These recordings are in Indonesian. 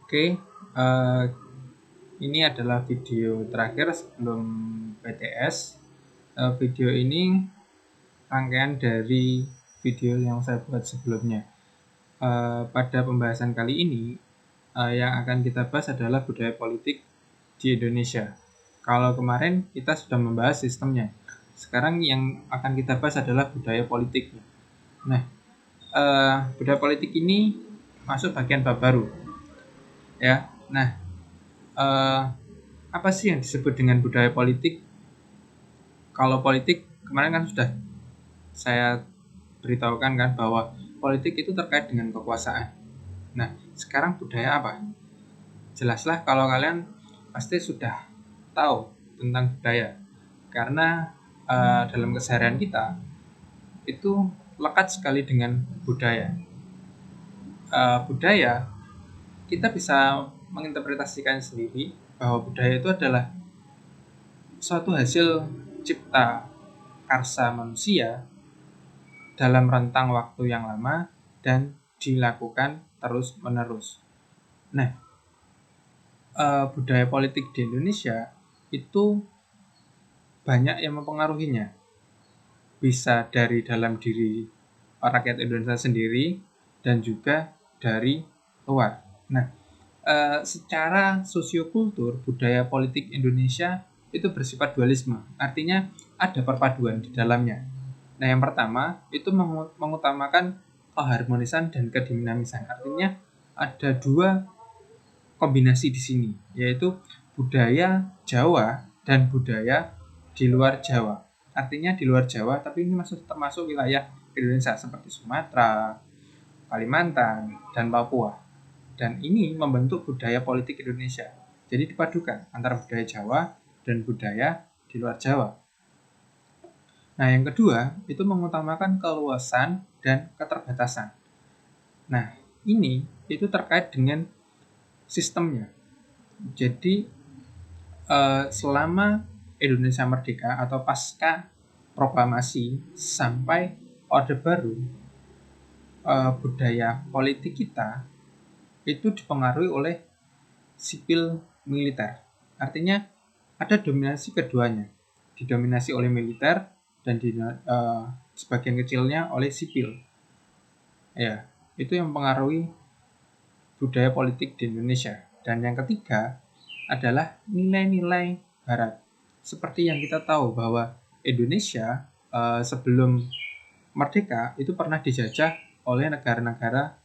Oke, eh, ini adalah video terakhir sebelum PTS. Video ini rangkaian dari video yang saya buat sebelumnya. Pada pembahasan kali ini, yang akan kita bahas adalah budaya politik di Indonesia. Kalau kemarin kita sudah membahas sistemnya, sekarang yang akan kita bahas adalah budaya politiknya. Nah, budaya politik ini masuk bagian bab baru, ya. Nah, apa sih yang disebut dengan budaya politik? Kalau politik kemarin kan sudah saya beritahukan kan bahwa politik itu terkait dengan kekuasaan. Nah, sekarang budaya apa? Jelaslah kalau kalian pasti sudah tahu tentang budaya. Karena dalam keseharian kita itu lekat sekali dengan budaya. Budaya kita bisa menginterpretasikan sendiri bahwa budaya itu adalah suatu hasil cipta karsa manusia dalam rentang waktu yang lama dan dilakukan terus-menerus. Nah, budaya politik di Indonesia itu banyak yang mempengaruhinya. Bisa dari dalam diri rakyat Indonesia sendiri dan juga dari luar. Nah, secara sosiokultur, budaya politik Indonesia itu bersifat dualisme. Artinya ada perpaduan di dalamnya. Nah, yang pertama itu mengutamakan keharmonisan dan kedinamisan. Artinya ada dua kombinasi di sini, yaitu budaya Jawa dan budaya di luar Jawa. Artinya di luar Jawa, tapi ini masih termasuk wilayah Indonesia seperti Sumatera, Kalimantan, dan Papua. Dan ini membentuk budaya politik Indonesia. Jadi dipadukan antara budaya Jawa dan budaya di luar Jawa. Nah, yang kedua itu mengutamakan keluasan dan keterbatasan. Nah, ini itu terkait dengan sistemnya. Jadi selama Indonesia merdeka atau pasca proklamasi sampai Orde Baru, budaya politik kita itu dipengaruhi oleh sipil militer. Artinya ada dominasi keduanya, didominasi oleh militer dan sebagian kecilnya oleh sipil. Ya, itu yang mempengaruhi budaya politik di Indonesia. Dan yang ketiga adalah nilai-nilai Barat. Seperti yang kita tahu bahwa Indonesia sebelum merdeka itu pernah dijajah oleh negara-negara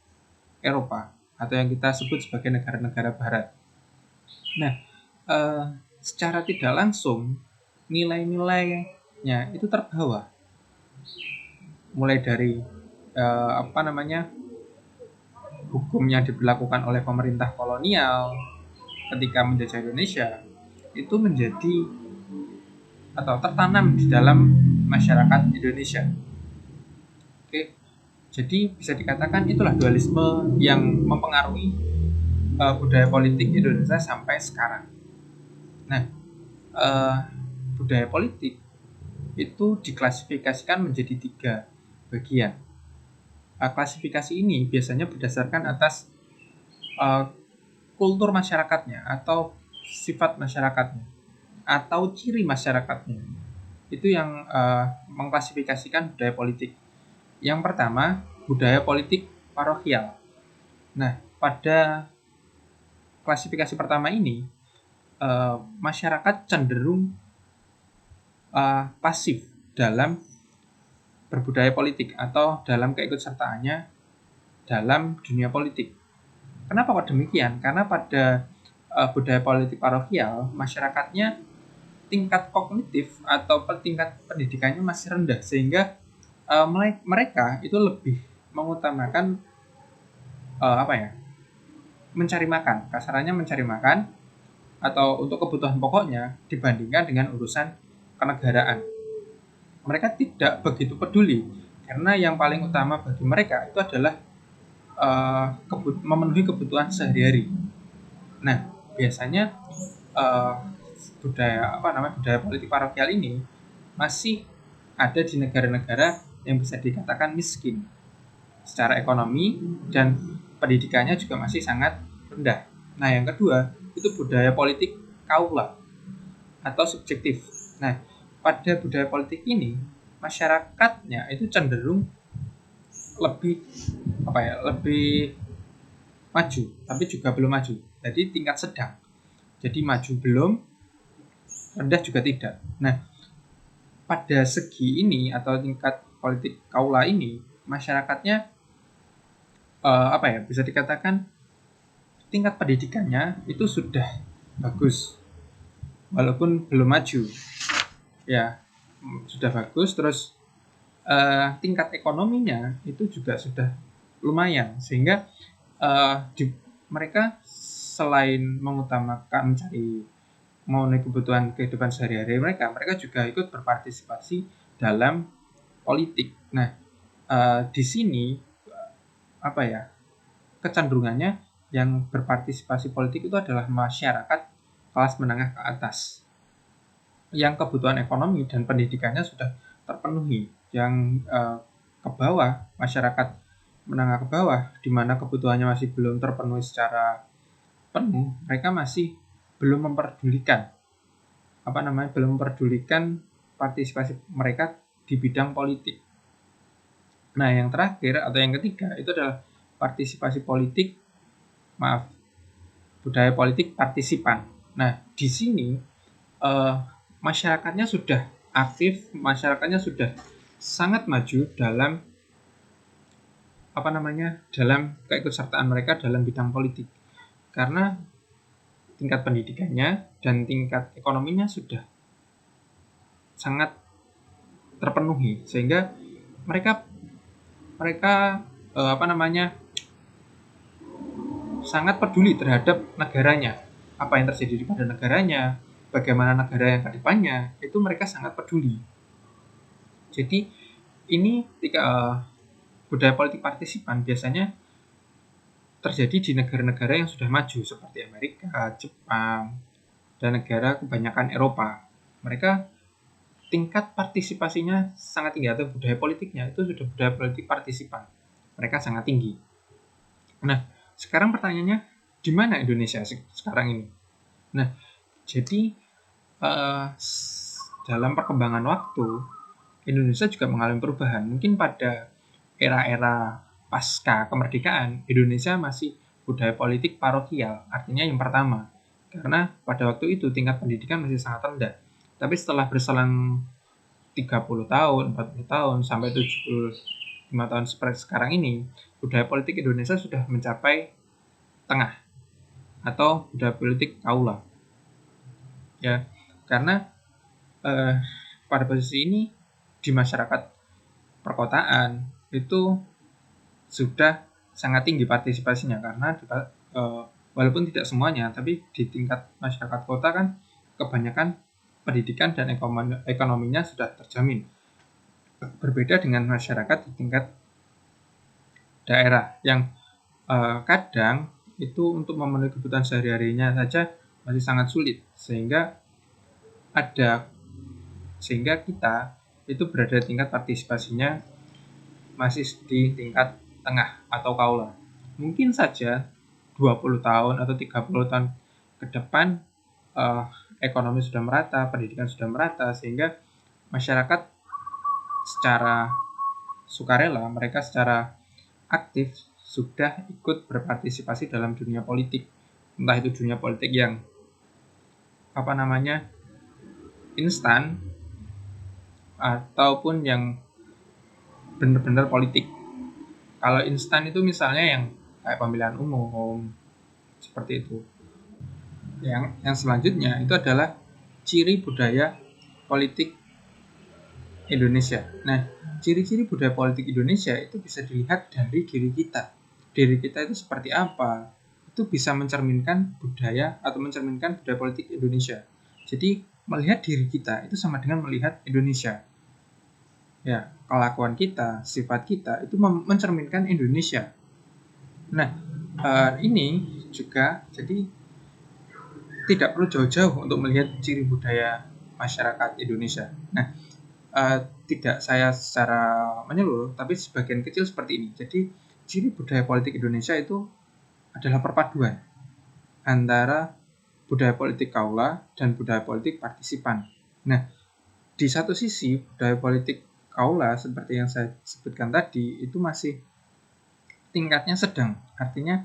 Eropa atau yang kita sebut sebagai negara-negara Barat. Nah, secara tidak langsung nilai-nilainya itu terbawa, mulai dari hukum yang diberlakukan oleh pemerintah kolonial ketika menjajah Indonesia itu menjadi atau tertanam di dalam masyarakat Indonesia. Oke, jadi bisa dikatakan itulah dualisme yang mempengaruhi budaya politik Indonesia sampai sekarang. Nah, budaya politik itu diklasifikasikan menjadi 3 bagian. Klasifikasi ini biasanya berdasarkan atas kultur masyarakatnya atau sifat masyarakatnya atau ciri masyarakatnya. Itu yang mengklasifikasikan budaya politik. Yang pertama, budaya politik parokial. Nah, pada klasifikasi pertama ini, masyarakat cenderung pasif dalam berbudaya politik atau dalam keikutsertaannya dalam dunia politik. Kenapa kok demikian? Karena pada budaya politik parokial, masyarakatnya tingkat kognitif atau tingkat pendidikannya masih rendah, sehingga mereka itu lebih mengutamakan mencari makan, kasarannya mencari makan atau untuk kebutuhan pokoknya dibandingkan dengan urusan kenegaraan. Mereka tidak begitu peduli karena yang paling utama bagi mereka itu adalah memenuhi kebutuhan sehari-hari. Nah, biasanya budaya politik parokial ini masih ada di negara-negara yang bisa dikatakan miskin secara ekonomi dan pendidikannya juga masih sangat rendah. Nah, yang kedua itu budaya politik kaula atau subjektif. Nah, pada budaya politik ini masyarakatnya itu cenderung lebih lebih maju, tapi juga belum maju. Jadi tingkat sedang. Jadi maju belum, rendah juga tidak. Nah, pada segi ini atau tingkat politik kaula ini, masyarakatnya bisa dikatakan tingkat pendidikannya itu sudah bagus, walaupun belum maju. Ya, sudah bagus. Terus tingkat ekonominya itu juga sudah lumayan, sehingga mereka selain mengutamakan memenuhi kebutuhan kehidupan sehari-hari mereka juga ikut berpartisipasi dalam politik. Nah, di sini kecenderungannya yang berpartisipasi politik itu adalah masyarakat kelas menengah ke atas yang kebutuhan ekonomi dan pendidikannya sudah terpenuhi. Yang ke bawah, masyarakat menengah ke bawah, di mana kebutuhannya masih belum terpenuhi secara penuh, mereka masih belum memperdulikan partisipasi mereka di bidang politik. Nah, yang terakhir atau yang ketiga itu adalah budaya politik partisipan. Nah, di sini masyarakatnya sudah aktif, masyarakatnya sudah sangat maju dalam dalam keikutsertaan mereka dalam bidang politik, karena tingkat pendidikannya dan tingkat ekonominya sudah sangat terpenuhi, sehingga mereka sangat peduli terhadap negaranya, apa yang terjadi pada negaranya, bagaimana negara yang ke depannya, itu mereka sangat peduli. Jadi ini budaya politik partisipan biasanya terjadi di negara-negara yang sudah maju seperti Amerika, Jepang, dan negara kebanyakan Eropa. Mereka tingkat partisipasinya sangat tinggi, atau budaya politiknya itu sudah budaya politik partisipan. Mereka sangat tinggi. Nah, sekarang pertanyaannya, di mana Indonesia sekarang ini? Nah, jadi dalam perkembangan waktu, Indonesia juga mengalami perubahan. Mungkin pada era-era pasca kemerdekaan, Indonesia masih budaya politik parokial, artinya yang pertama. Karena pada waktu itu tingkat pendidikan masih sangat rendah. Tapi setelah berselang 30 tahun, 40 tahun, sampai 75 tahun seperti sekarang ini, budaya politik Indonesia sudah mencapai tengah atau budaya politik kaula. Ya, karena pada posisi ini di masyarakat perkotaan itu sudah sangat tinggi partisipasinya, karena walaupun tidak semuanya, tapi di tingkat masyarakat kota kan kebanyakan pendidikan dan ekonominya sudah terjamin. Berbeda dengan masyarakat di tingkat daerah yang kadang itu untuk memenuhi kebutuhan sehari-harinya saja masih sangat sulit, sehingga kita itu berada di tingkat partisipasinya masih di tingkat tengah atau kaula. Mungkin saja 20 tahun atau 30 tahun ke depan ekonomi sudah merata, pendidikan sudah merata, sehingga masyarakat secara sukarela, mereka secara aktif sudah ikut berpartisipasi dalam dunia politik. Entah itu dunia politik yang instan ataupun yang benar-benar politik. Kalau instan itu misalnya yang kayak pemilihan umum seperti itu. Yang selanjutnya itu adalah ciri budaya politik Indonesia. Nah, ciri-ciri budaya politik Indonesia itu bisa dilihat dari diri kita. Diri kita itu seperti apa? Itu bisa mencerminkan budaya politik Indonesia. Jadi, melihat diri kita itu sama dengan melihat Indonesia. Ya, kelakuan kita, sifat kita itu mencerminkan Indonesia. Nah, ini juga jadi tidak perlu jauh-jauh untuk melihat ciri budaya masyarakat Indonesia. Nah, tidak saya secara menyeluruh, tapi sebagian kecil seperti ini. Jadi, ciri budaya politik Indonesia itu adalah perpaduan antara budaya politik kaula dan budaya politik partisipan. Nah, di satu sisi budaya politik kaula seperti yang saya sebutkan tadi itu masih tingkatnya sedang. Artinya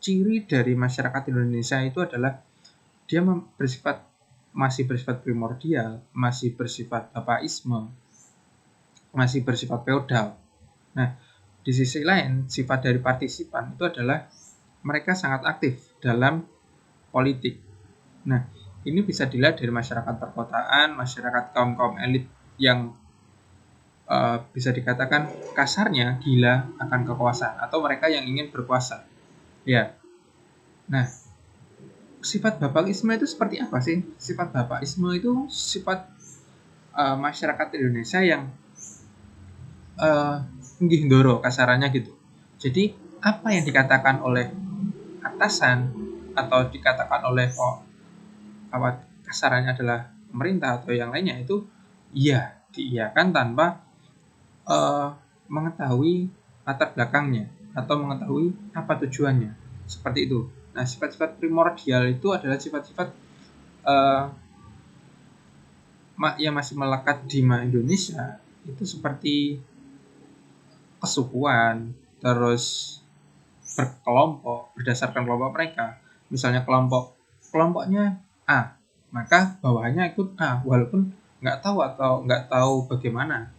ciri dari masyarakat Indonesia itu adalah dia masih bersifat primordial, masih bersifat bapaisme, masih bersifat feodal. Nah, di sisi lain, sifat dari partisipan itu adalah mereka sangat aktif dalam politik. Nah, ini bisa dilihat dari masyarakat perkotaan, masyarakat kaum-kaum elit yang bisa dikatakan kasarnya gila akan kekuasaan atau mereka yang ingin berkuasa. Ya. Nah, sifat bapaisme itu seperti apa sih? Sifat bapaisme itu sifat masyarakat Indonesia yang nggih ndoro kasarannya gitu. Jadi apa yang dikatakan oleh atasan atau dikatakan oleh kasarannya adalah pemerintah atau yang lainnya itu diiyakan tanpa mengetahui latar belakangnya atau mengetahui apa tujuannya, seperti itu. Nah, sifat-sifat primordial itu adalah sifat-sifat yang masih melekat di Indonesia, itu seperti kesukuan, terus berkelompok berdasarkan kelompok mereka. Misalnya kelompoknya A, maka bawahannya ikut A walaupun nggak tahu bagaimana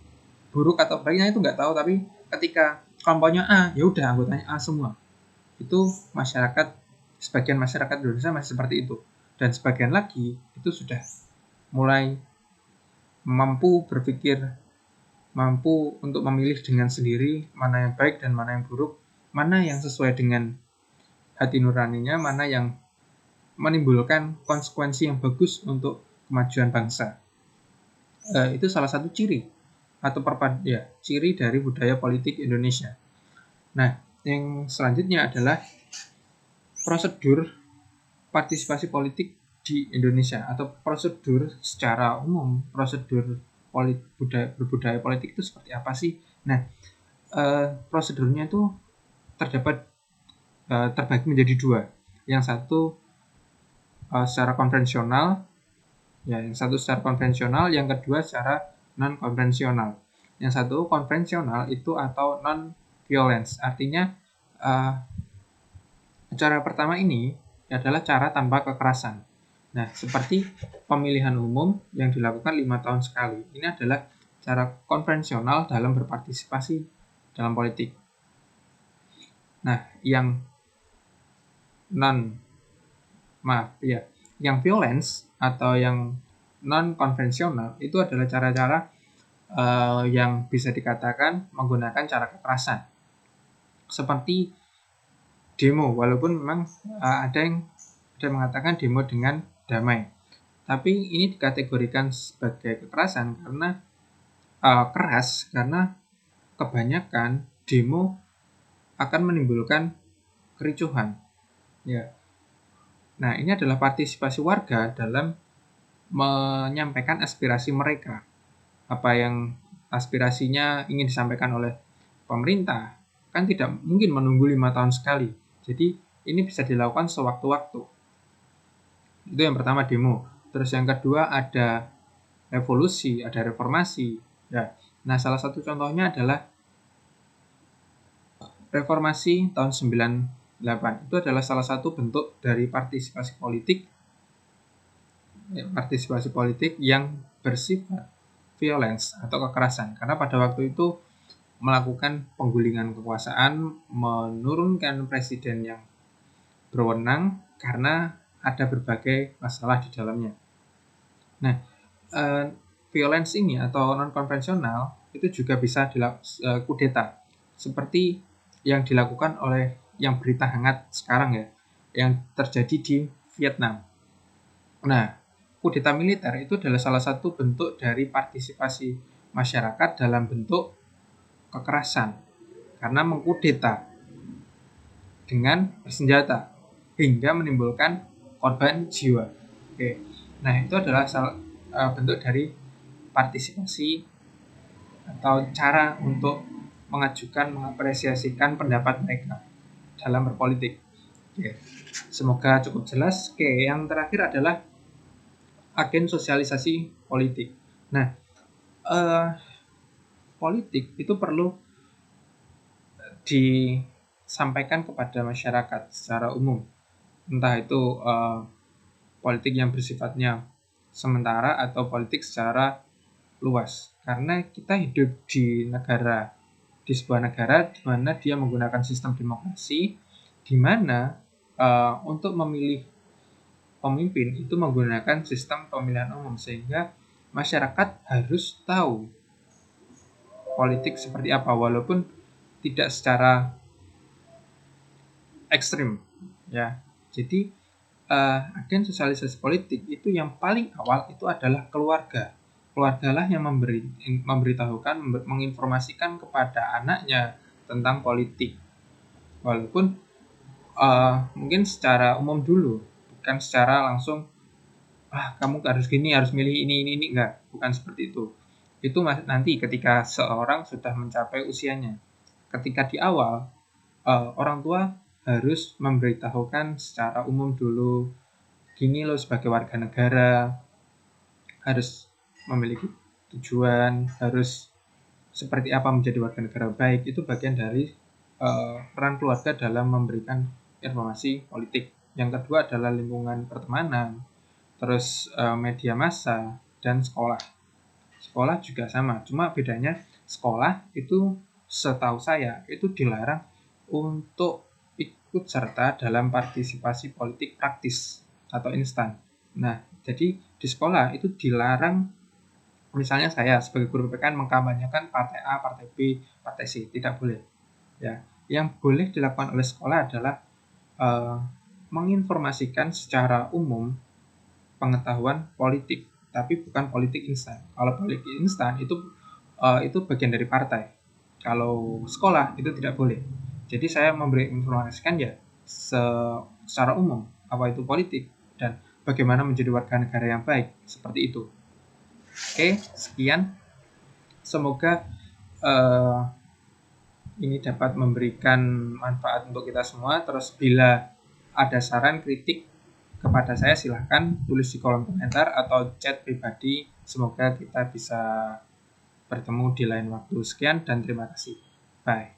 buruk atau baiknya itu nggak tahu, tapi ketika kelompoknya A, ya udah anggotanya A semua. Itu sebagian masyarakat Indonesia masih seperti itu, dan sebagian lagi itu sudah mulai mampu berpikir, mampu untuk memilih dengan sendiri mana yang baik dan mana yang buruk, mana yang sesuai dengan hati nuraninya, mana yang menimbulkan konsekuensi yang bagus untuk kemajuan bangsa. Itu salah satu ciri atau ciri dari budaya politik Indonesia. Nah, yang selanjutnya adalah prosedur partisipasi politik di Indonesia atau prosedur secara umum, prosedur berbudaya politik itu seperti apa sih? Nah, prosedurnya itu terbagi menjadi dua. Yang satu secara konvensional, yang kedua secara non konvensional. Yang satu konvensional itu atau non violence, artinya cara pertama ini adalah cara tanpa kekerasan. Nah, seperti pemilihan umum yang dilakukan 5 tahun sekali, ini adalah cara konvensional dalam berpartisipasi dalam politik. Nah, yang violence atau yang non konvensional itu adalah cara-cara yang bisa dikatakan menggunakan cara kekerasan, seperti demo, walaupun memang ada yang mengatakan demo dengan damai, tapi ini dikategorikan sebagai kekerasan karena keras, karena kebanyakan demo akan menimbulkan kericuhan. Ya. Nah, ini adalah partisipasi warga dalam menyampaikan aspirasi mereka. Apa yang aspirasinya ingin disampaikan oleh pemerintah, kan tidak mungkin menunggu 5 tahun sekali. Jadi, ini bisa dilakukan sewaktu-waktu. Itu yang pertama, demo. Terus yang kedua ada revolusi, ada reformasi. Ya. Nah, salah satu contohnya adalah reformasi tahun 98. Itu adalah salah satu bentuk dari partisipasi politik yang bersifat violence atau kekerasan, karena pada waktu itu melakukan penggulingan kekuasaan, menurunkan presiden yang berwenang karena ada berbagai masalah di dalamnya. Nah, violence ini atau non konvensional itu juga bisa kudeta, seperti yang dilakukan oleh yang berita hangat sekarang ya, yang terjadi di Vietnam. Nah, kudeta militer itu adalah salah satu bentuk dari partisipasi masyarakat dalam bentuk kekerasan, karena mengkudeta dengan bersenjata hingga menimbulkan korban jiwa. Oke. Nah, itu adalah bentuk dari partisipasi atau cara untuk mengajukan, mengapresiasikan pendapat mereka dalam berpolitik. Oke. Semoga cukup jelas. Oke, yang terakhir adalah agen sosialisasi politik. Nah, politik itu perlu disampaikan kepada masyarakat secara umum. Entah itu politik yang bersifatnya sementara atau politik secara luas. Karena kita hidup di sebuah negara di mana dia menggunakan sistem demokrasi, di mana untuk memilih pemimpin itu menggunakan sistem pemilihan umum, sehingga masyarakat harus tahu politik seperti apa, walaupun tidak secara ekstrim, ya. Jadi agen sosialisasi politik itu yang paling awal itu adalah keluarga. Keluargalah yang memberitahukan, menginformasikan kepada anaknya tentang politik, walaupun mungkin secara umum dulu, bukan secara langsung kamu harus gini, harus milih ini, enggak, bukan seperti itu. Itu nanti ketika seorang sudah mencapai usianya. Ketika di awal orang tua harus memberitahukan secara umum dulu, gini loh, sebagai warga negara harus memiliki tujuan, harus seperti apa menjadi warga negara baik. Itu bagian dari peran keluarga dalam memberikan informasi politik. Yang kedua adalah lingkungan pertemanan, terus media massa, dan sekolah. Sekolah juga sama, cuma bedanya sekolah itu setahu saya itu dilarang untuk ikut serta dalam partisipasi politik praktis atau instan. Nah, jadi di sekolah itu dilarang, misalnya saya sebagai guru PPKN mengkampanyekan partai A, partai B, partai C, tidak boleh. Ya, yang boleh dilakukan oleh sekolah adalah menginformasikan secara umum pengetahuan politik, tapi bukan politik instan. Kalau politik instan itu bagian dari partai. Kalau sekolah itu tidak boleh. Jadi saya memberi informasikan ya secara umum apa itu politik dan bagaimana menjadi warga negara yang baik, seperti itu. Oke, sekian. Semoga ini dapat memberikan manfaat untuk kita semua. Terus bila ada saran, kritik kepada saya, silahkan tulis di kolom komentar atau chat pribadi. Semoga kita bisa bertemu di lain waktu. Sekian dan terima kasih. Bye.